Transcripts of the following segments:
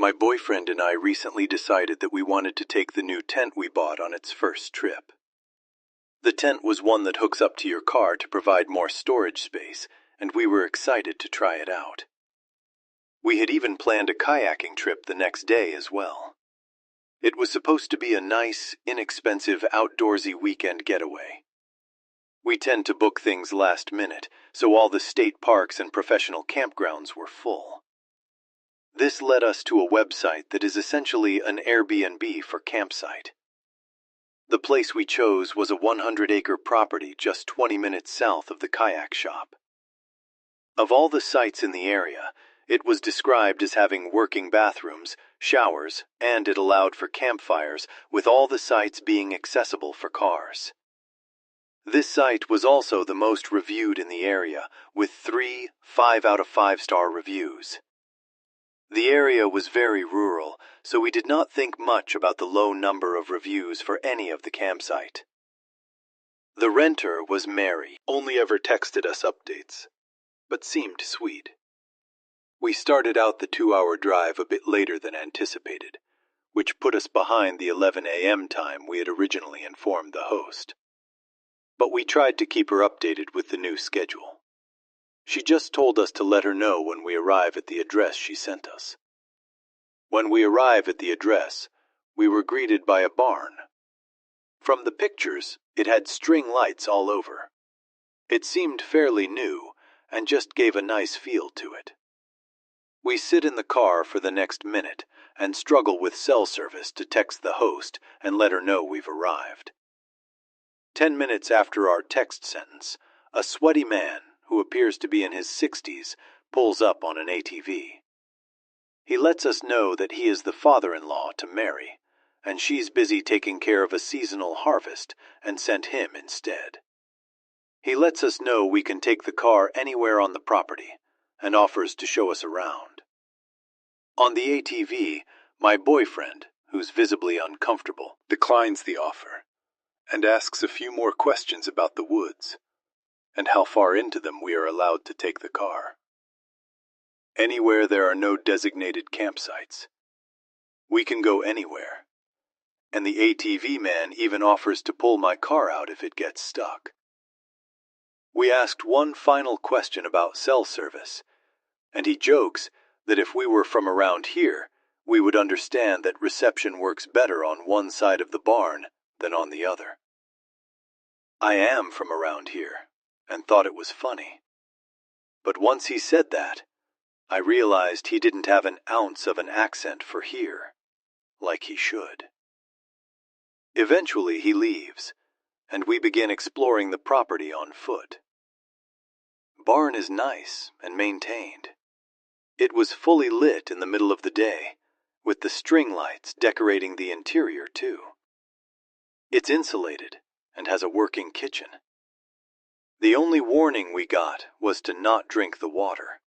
My boyfriend and I recently decided that we wanted to take the new tent we bought on its first trip. The tent was one that hooks up to your car to provide more storage space, and we were excited to try it out. We had even planned a kayaking trip the next day as well. It was supposed to be a nice, inexpensive, outdoorsy weekend getaway. We tend to book things last minute, so all the state parks and professional campgrounds were full. This led us to a website that is essentially an Airbnb for campsite. The place we chose was a 100-acre property just 20 minutes south of the kayak shop. Of all the sites in the area, it was described as having working bathrooms, showers, and it allowed for campfires, with all the sites being accessible for cars. This site was also the most reviewed in the area, with 3 5-out-of-5-star reviews. The area was very rural, so we did not think much about the low number of reviews for any of the campsite. The renter was Mary, only ever texted us updates, but seemed sweet. We started out the 2-hour drive a bit later than anticipated, which put us behind the 11 a.m. time we had originally informed the host. But we tried to keep her updated with the new schedule. She just told us to let her know when we arrive at the address she sent us. When we arrived at the address, we were greeted by a barn. From the pictures, it had string lights all over. It seemed fairly new and just gave a nice feel to it. We sit in the car for the next minute and struggle with cell service to text the host and let her know we've arrived. 10 minutes after our text sentence, a sweaty man, who appears to be in his 60s, pulls up on an ATV. He lets us know that he is the father-in-law to Mary, and she's busy taking care of a seasonal harvest and sent him instead. He lets us know we can take the car anywhere on the property and offers to show us around. On the ATV, my boyfriend, who's visibly uncomfortable, declines the offer and asks a few more questions about the woods and how far into them we are allowed to take the car. Anywhere there are no designated campsites. We can go anywhere, and the ATV man even offers to pull my car out if it gets stuck. We asked one final question about cell service, and he jokes that if we were from around here, we would understand that reception works better on one side of the barn than on the other. I am from around here, and thought it was funny. But once he said that, I realized he didn't have an ounce of an accent for here, like he should. Eventually he leaves, and we begin exploring the property on foot. Barn is nice and maintained. It was fully lit in the middle of the day, with the string lights decorating the interior too. It's insulated and has a working kitchen. The only warning we got was to not drink the water.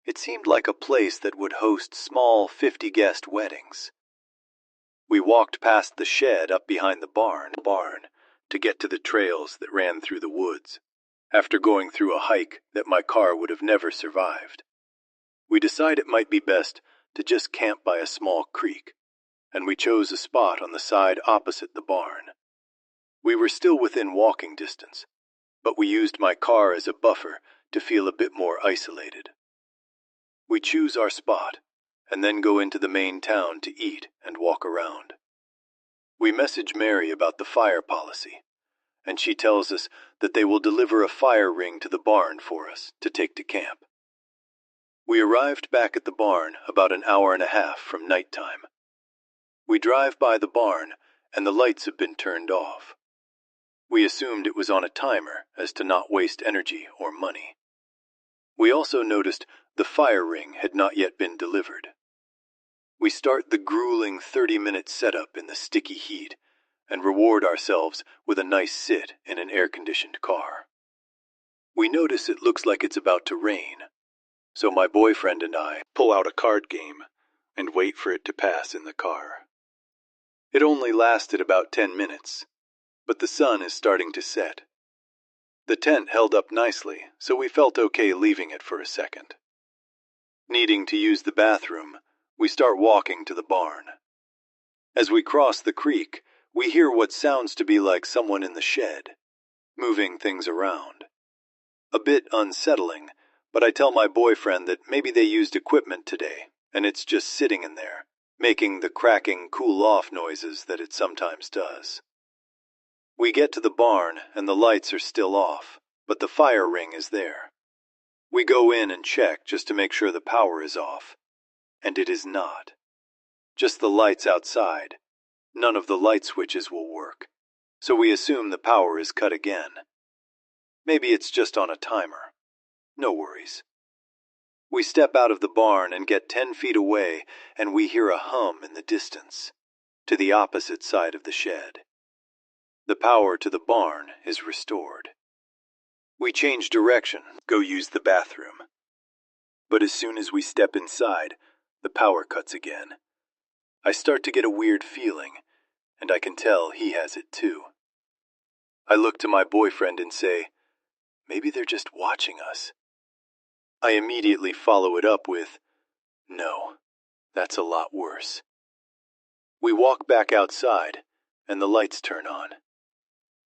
It seemed like a place that would host small 50-guest weddings. We walked past the shed up behind the barn to get to the trails that ran through the woods, after going through a hike that my car would have never survived. We decided it might be best to just camp by a small creek, and we chose a spot on the side opposite the barn. We were still within walking distance, but we used my car as a buffer to feel a bit more isolated. We choose our spot, and then go into the main town to eat and walk around. We message Mary about the fire policy, and she tells us that they will deliver a fire ring to the barn for us to take to camp. We arrived back at the barn about an hour and a half from nighttime. We drive by the barn, and the lights have been turned off. We assumed it was on a timer as to not waste energy or money. We also noticed the fire ring had not yet been delivered. We start the grueling 30-minute setup in the sticky heat and reward ourselves with a nice sit in an air-conditioned car. We notice it looks like it's about to rain, so my boyfriend and I pull out a card game and wait for it to pass in the car. It only lasted about 10 minutes, but the sun is starting to set. The tent held up nicely, so we felt okay leaving it for a second. Needing to use the bathroom, We start walking to the barn. As we cross the creek, we hear what sounds to be like someone in the shed, moving things around. A bit unsettling, but I tell my boyfriend that maybe they used equipment today, and it's just sitting in there, making the cracking cool-off noises that it sometimes does. We get to the barn, and the lights are still off, but the fire ring is there. We go in and check just to make sure the power is off, and it is not. Just the lights outside. None of the light switches will work, so we assume the power is cut again. Maybe it's just on a timer. No worries. We step out of the barn and get 10 feet away, and we hear a hum in the distance, to the opposite side of the shed. The power to the barn is restored. We change direction, go use the bathroom. But as soon as we step inside, the power cuts again. I start to get a weird feeling, and I can tell he has it too. I look to my boyfriend and say, maybe they're just watching us. I immediately follow it up with, no, that's a lot worse. We walk back outside, and the lights turn on.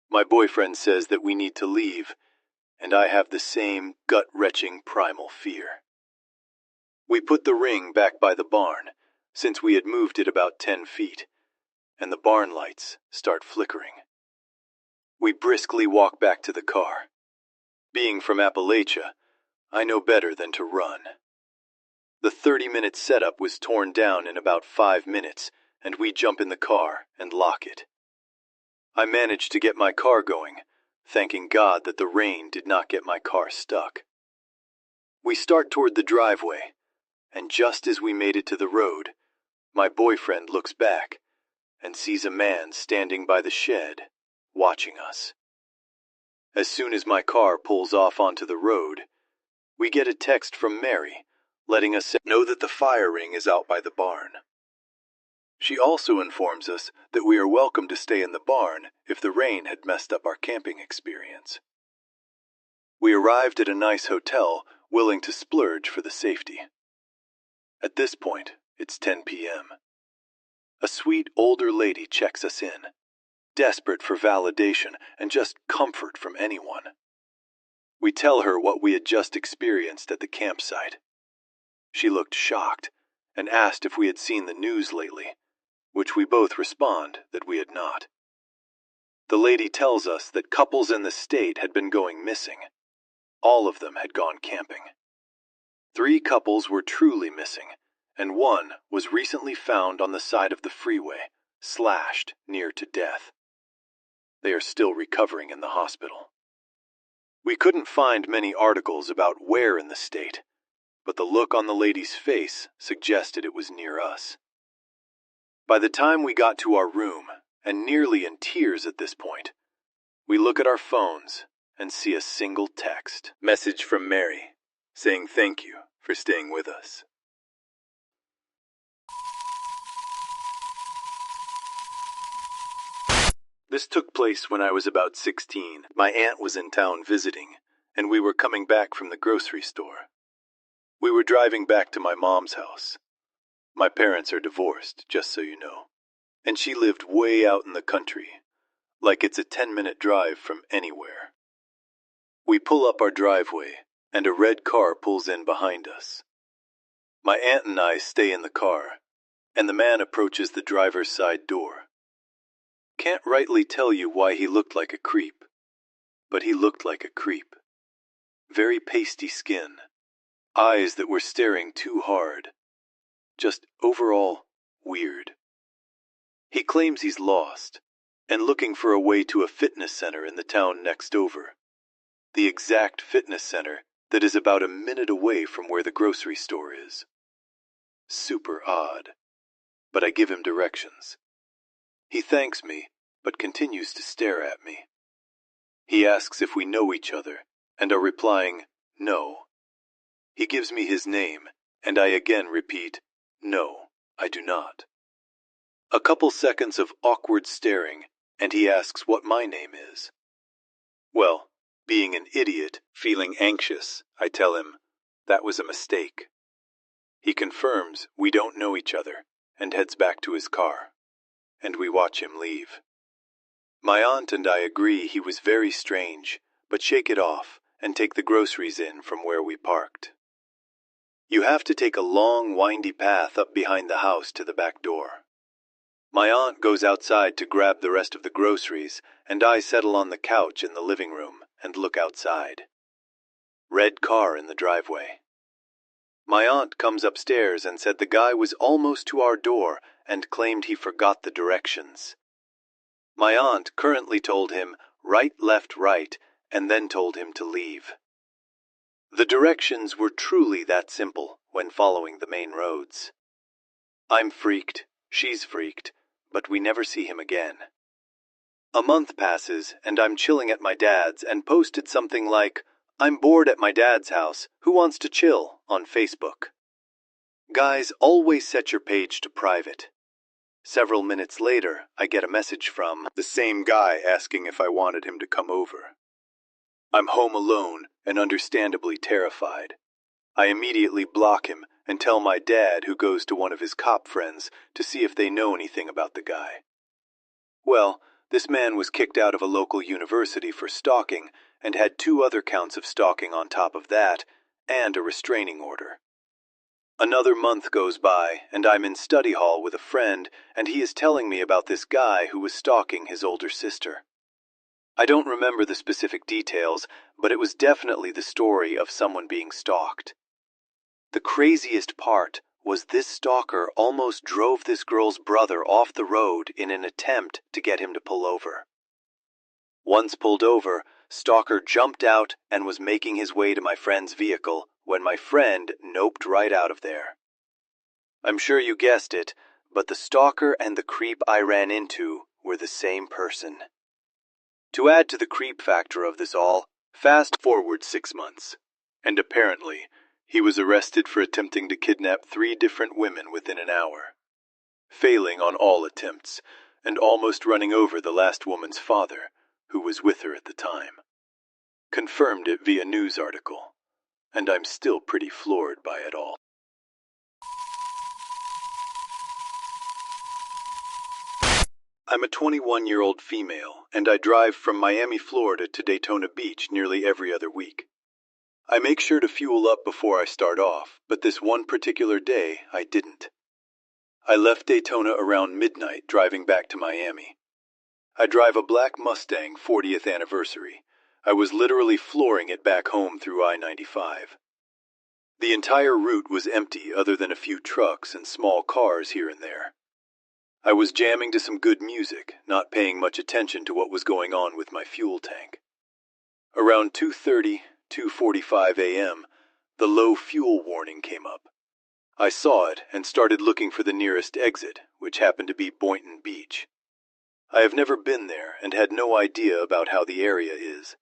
My boyfriend says that we need to leave, and I have the same gut-wrenching primal fear. We put the ring back by the barn, since we had moved it about 10 feet, and the barn lights start flickering. We briskly walk back to the car. Being from Appalachia, I know better than to run. The 30-minute setup was torn down in about 5 minutes, and we jump in the car and lock it. I managed to get my car going, thanking God that the rain did not get my car stuck. We start toward the driveway, and just as we made it to the road, my boyfriend looks back and sees a man standing by the shed, watching us. As soon as my car pulls off onto the road, we get a text from Mary, letting us know that the fire ring is out by the barn. She also informs us that we are welcome to stay in the barn if the rain had messed up our camping experience. We arrived at a nice hotel, willing to splurge for the safety. At this point, it's 10 p.m. A sweet older lady checks us in, desperate for validation and just comfort from anyone. We tell her what we had just experienced at the campsite. She looked shocked and asked if we had seen the news lately, which we both respond that we had not. The lady tells us that couples in the state had been going missing. All of them had gone camping. 3 couples were truly missing, and 1 was recently found on the side of the freeway, slashed near to death. They are still recovering in the hospital. We couldn't find many articles about where in the state, but the look on the lady's face suggested it was near us. By the time we got to our room, and nearly in tears at this point, we look at our phones and see a single text message from Mary, saying thank you for staying with us. This took place when I was about 16. My aunt was in town visiting, and we were coming back from the grocery store. We were driving back to my mom's house. My parents are divorced, just so you know, and she lived way out in the country, like it's a 10-minute drive from anywhere. We pull up our driveway, and a red car pulls in behind us. My aunt and I stay in the car, and the man approaches the driver's side door. Can't rightly tell you why he looked like a creep, but he looked like a creep. Very pasty skin, eyes that were staring too hard, just overall weird. He claims he's lost, and looking for a way to a fitness center in the town next over. The exact fitness center that is about a minute away from where the grocery store is. Super odd, but I give him directions. He thanks me, but continues to stare at me. He asks if we know each other, and are replying, no. He gives me his name, and I again repeat, no, I do not. A couple seconds of awkward staring, and he asks what my name is. Well, being an idiot, feeling anxious, I tell him, that was a mistake. He confirms we don't know each other and heads back to his car, and we watch him leave. My aunt and I agree he was very strange, but shake it off and take the groceries in from where we parked. You have to take a long, windy path up behind the house to the back door. My aunt goes outside to grab the rest of the groceries, and I settle on the couch in the living room and look outside. Red car in the driveway. My aunt comes upstairs and said the guy was almost to our door and claimed he forgot the directions. My aunt currently told him right, left, right, and then told him to leave. The directions were truly that simple when following the main roads. I'm freaked, she's freaked, but we never see him again. A month passes and I'm chilling at my dad's and posted something like, "I'm bored at my dad's house, who wants to chill?" on Facebook. Guys, always set your page to private. Several minutes later, I get a message from the same guy asking if I wanted him to come over. I'm home alone and understandably terrified. I immediately block him and tell my dad, who goes to one of his cop friends, to see if they know anything about the guy. Well, this man was kicked out of a local university for stalking and had 2 other counts of stalking on top of that, and a restraining order. Another month goes by, and I'm in study hall with a friend, and he is telling me about this guy who was stalking his older sister. I don't remember the specific details, but it was definitely the story of someone being stalked. The craziest part was this stalker almost drove this girl's brother off the road in an attempt to get him to pull over. Once pulled over, stalker jumped out and was making his way to my friend's vehicle when my friend noped right out of there. I'm sure you guessed it, but the stalker and the creep I ran into were the same person. To add to the creep factor of this all, fast forward 6 months, and apparently he was arrested for attempting to kidnap 3 different women within an hour, failing on all attempts, and almost running over the last woman's father, who was with her at the time. Confirmed it via news article, and I'm still pretty floored by it all. I'm a 21-year-old female, and I drive from Miami, Florida to Daytona Beach nearly every other week. I make sure to fuel up before I start off, but this one particular day I didn't. I left Daytona around midnight, driving back to Miami. I drive a black Mustang 40th anniversary. I was literally flooring it back home through I-95. The entire route was empty other than a few trucks and small cars here and there. I was jamming to some good music, not paying much attention to what was going on with my fuel tank. Around 2:30, 2:45 a.m., the low fuel warning came up. I saw it and started looking for the nearest exit, which happened to be Boynton Beach. I have never been there and had no idea about how the area is.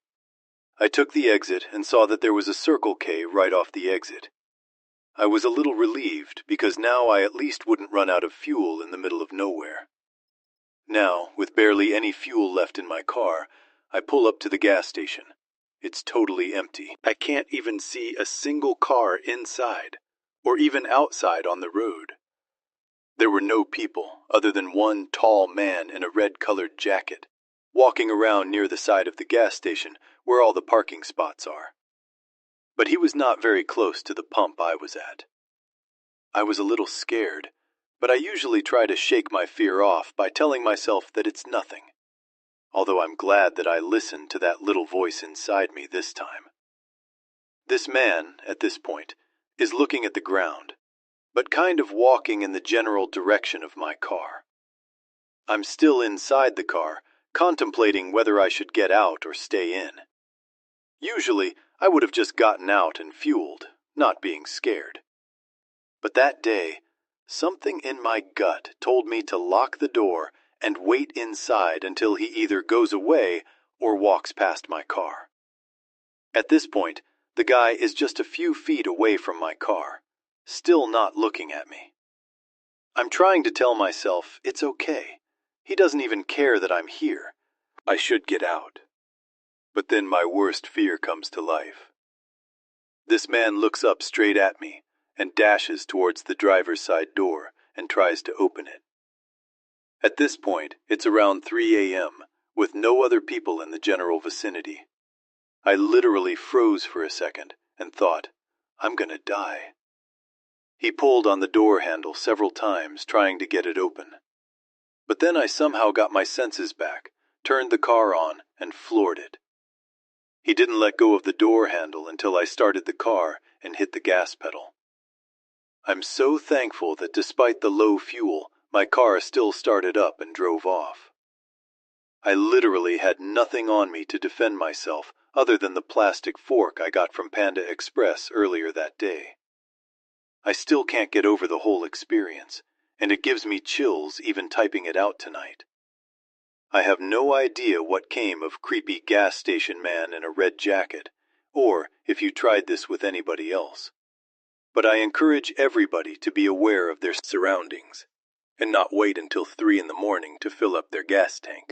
I took the exit and saw that there was a Circle K right off the exit. I was a little relieved because now I at least wouldn't run out of fuel in the middle of nowhere. Now, with barely any fuel left in my car, I pull up to the gas station. It's totally empty. I can't even see a single car inside, or even outside on the road. There were no people other than one tall man in a red-colored jacket, walking around near the side of the gas station where all the parking spots are. But he was not very close to the pump I was at. I was a little scared, but I usually try to shake my fear off by telling myself that it's nothing, although I'm glad that I listened to that little voice inside me this time. This man, at this point, is looking at the ground, but kind of walking in the general direction of my car. I'm still inside the car, contemplating whether I should get out or stay in. Usually, I would have just gotten out and fueled, not being scared. But that day, something in my gut told me to lock the door and wait inside until he either goes away or walks past my car. At this point, the guy is just a few feet away from my car, still not looking at me. I'm trying to tell myself it's okay. He doesn't even care that I'm here. I should get out. But then my worst fear comes to life. This man looks up straight at me, and dashes towards the driver's side door and tries to open it. At this point, it's around 3 a.m., with no other people in the general vicinity. I literally froze for a second and thought, I'm gonna die. He pulled on the door handle several times, trying to get it open. But then I somehow got my senses back, turned the car on, and floored it. He didn't let go of the door handle until I started the car and hit the gas pedal. I'm so thankful that despite the low fuel, my car still started up and drove off. I literally had nothing on me to defend myself other than the plastic fork I got from Panda Express earlier that day. I still can't get over the whole experience, and it gives me chills even typing it out tonight. I have no idea what came of creepy gas station man in a red jacket, or if you tried this with anybody else. But I encourage everybody to be aware of their surroundings, and not wait until 3 in the morning to fill up their gas tank.